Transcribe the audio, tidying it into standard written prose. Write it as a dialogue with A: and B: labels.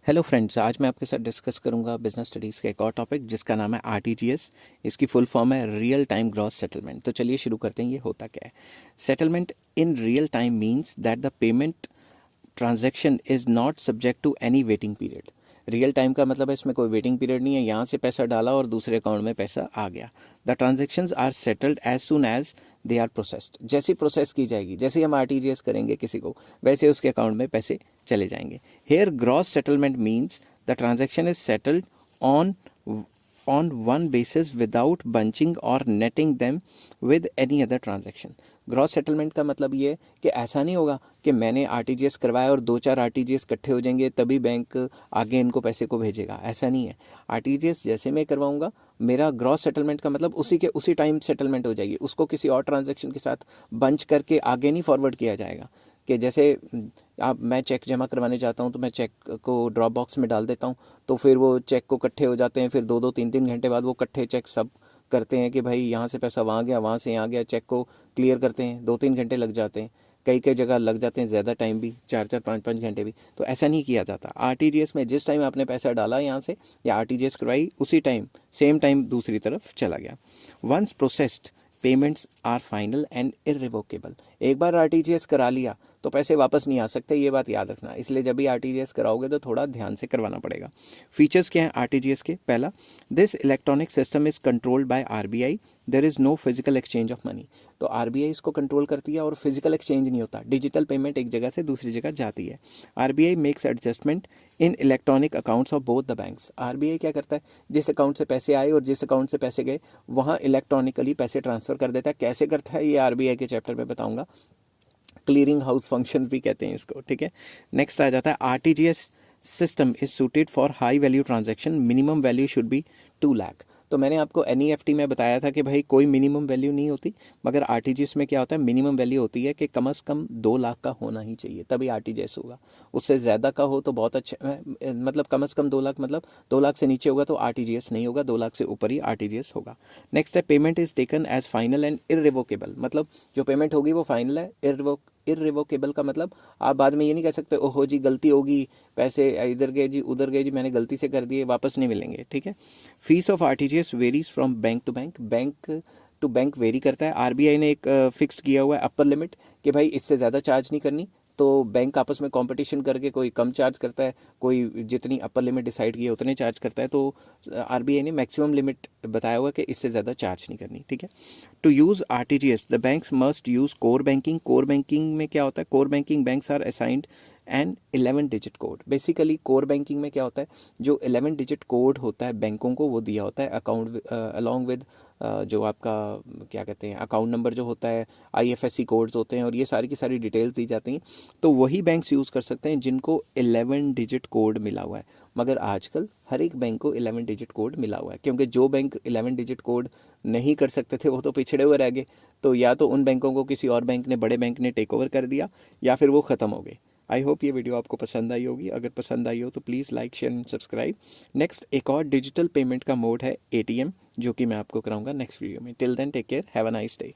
A: Hello friends, आज मैं आपके साथ डिस्कस करूंगा बिजनेस स्टडीज़ का एक और टॉपिक जिसका नाम है आरटीजीएस। इसकी फुल फॉर्म है रियल टाइम ग्रॉस सेटलमेंट। तो चलिए शुरू करते हैं, ये होता क्या है। Settlement in real time means that the payment transaction is not subject to any waiting period. Real time का मतलब है इसमें कोई वेटिंग पीरियड नहीं है, यहाँ से पैसा डाला और दूसरे अकाउंट में पैसा आ गया। The transactions are settled as soon as they are processed. जैसी प्रोसेस की जाएगी, जैसे हम आरटीजीएस करेंगे किसी को, वैसे उसके अकाउंट में पैसे चले जाएंगे। Here gross settlement means the transaction is settled on on one basis without bunching or netting them with any other transaction। Gross settlement का मतलब ये है कि ऐसा नहीं होगा कि मैंने आरटीजीएस करवाया और 2-4 आरटीजीएस इकट्ठे हो जाएंगे तभी बैंक आगे इनको पैसे को भेजेगा। ऐसा नहीं है। आरटीजीएस जैसे मैं करवाऊंगा, मेरा ग्रॉस सेटलमेंट का मतलब उसी टाइम सेटलमेंट हो जाएगी, उसको किसी और ट्रांजेक्शन के साथ बंच करके आगे नहीं फॉरवर्ड किया जाएगा। कि जैसे आप मैं चेक जमा करवाने जाता हूँ तो मैं चेक को ड्रॉप बॉक्स में डाल देता हूँ, तो फिर वो चेक को इकट्ठे हो जाते हैं, फिर 2-3 घंटे बाद वो इकट्ठे चेक सब करते हैं कि भाई यहाँ से पैसा वहाँ गया, वहाँ से यहाँ गया, चेक को क्लियर करते हैं। 2-3 घंटे लग जाते हैं, कई जगह लग जाते हैं ज़्यादा टाइम भी, 4-4 5-5 घंटे भी। तो ऐसा नहीं किया जाता। आरटीजीएस में जिस टाइम आपने पैसा डाला यहाँ से या आरटीजीएस करवाई, उसी टाइम सेम टाइम दूसरी तरफ चला गया। Once processed payments are final and irrevocable. एक बार आरटीजीएस करा लिया तो पैसे वापस नहीं आ सकते, ये बात याद रखना। इसलिए जब भी आरटीजीएस कराओगे तो थोड़ा ध्यान से करवाना पड़ेगा। फीचर्स क्या हैं आरटीजीएस के? पहला, this electronic system is controlled by RBI, there is no physical exchange of money. तो आरबीआई इसको कंट्रोल करती है और फिजिकल एक्सचेंज नहीं होता, डिजिटल पेमेंट एक जगह से दूसरी जगह जाती है। RBI makes adjustment in electronic accounts of both the banks. RBI क्या करता है, जिस अकाउंट से पैसे आए और जिस अकाउंट से पैसे गए वहाँ इलेक्ट्रॉनिकली पैसे ट्रांसफर कर देता है। कैसे करता है ये आरबीआई के चैप्टर में बताऊंगा। क्लियरिंग हाउस फंक्शंस भी कहते हैं इसको, ठीक है। नेक्स्ट आ जाता है RTGS system is suited for high value transaction, minimum value should be 2 lakh. तो मैंने आपको एनईएफटी में बताया था कि भाई कोई मिनिमम वैल्यू नहीं होती, मगर आरटीजीएस में क्या होता है, मिनिमम वैल्यू होती है कि कम से कम 2 लाख का होना ही चाहिए, तभी आरटीजीएस होगा। उससे ज़्यादा का हो तो बहुत अच्छा, मतलब कम से कम 2 लाख, मतलब 2 लाख से नीचे होगा तो आरटीजीएस नहीं होगा, 2 लाख से ऊपर ही आरटीजीएस होगा। नेक्स्ट है payment is taken as final and irrevocable. मतलब जो पेमेंट होगी वो फाइनल है। इररिवोकेबल का मतलब आप बाद में ये नहीं कह सकते ओहो जी गलती होगी, पैसे इधर गए जी उधर गए जी, मैंने गलती से कर दिए, वापस नहीं मिलेंगे, ठीक है। Fees of RTGS varies from bank to bank, bank to bank vary करता है। आरबीआई ने एक फिक्स किया हुआ है अपर लिमिट कि भाई इससे ज़्यादा चार्ज नहीं करनी, तो बैंक आपस में कंपटीशन करके कोई कम चार्ज करता है, कोई जितनी अपर लिमिट डिसाइड की है उतने चार्ज करता है। तो आरबीआई ने मैक्सिमम लिमिट बताया हुआ कि इससे ज़्यादा चार्ज नहीं करनी, ठीक है। To use RTGS the banks must use core banking. Core banking में क्या होता है, core banking banks are assigned and 11 digit code. Basically core banking में क्या होता है, जो 11 डिजिट कोड होता है बैंकों को वो दिया होता है अकाउंट अलॉन्ग विद जो आपका क्या कहते हैं अकाउंट नंबर जो होता है, आईएफएससी कोड्स होते हैं, और ये सारी की सारी डिटेल्स दी जाती हैं। तो वही बैंक्स यूज़ कर सकते हैं जिनको 11 डिजिट कोड मिला हुआ है। मगर आजकल हर एक बैंक को 11 डिजिट कोड मिला हुआ है, क्योंकि जो बैंक 11 डिजिट कोड नहीं कर सकते थे वो तो पिछड़े हुए रह गए। तो या तो उन बैंकों को किसी और बैंक ने, बड़े बैंक ने टेक ओवर कर दिया, या फिर वो ख़त्म हो गए। आई होप ये वीडियो आपको पसंद आई होगी। अगर पसंद आई हो तो please like share and subscribe. Next एक और डिजिटल पेमेंट का मोड है एटीएम, जो कि मैं आपको कराऊंगा नेक्स्ट वीडियो में। Till then take care, have a nice day.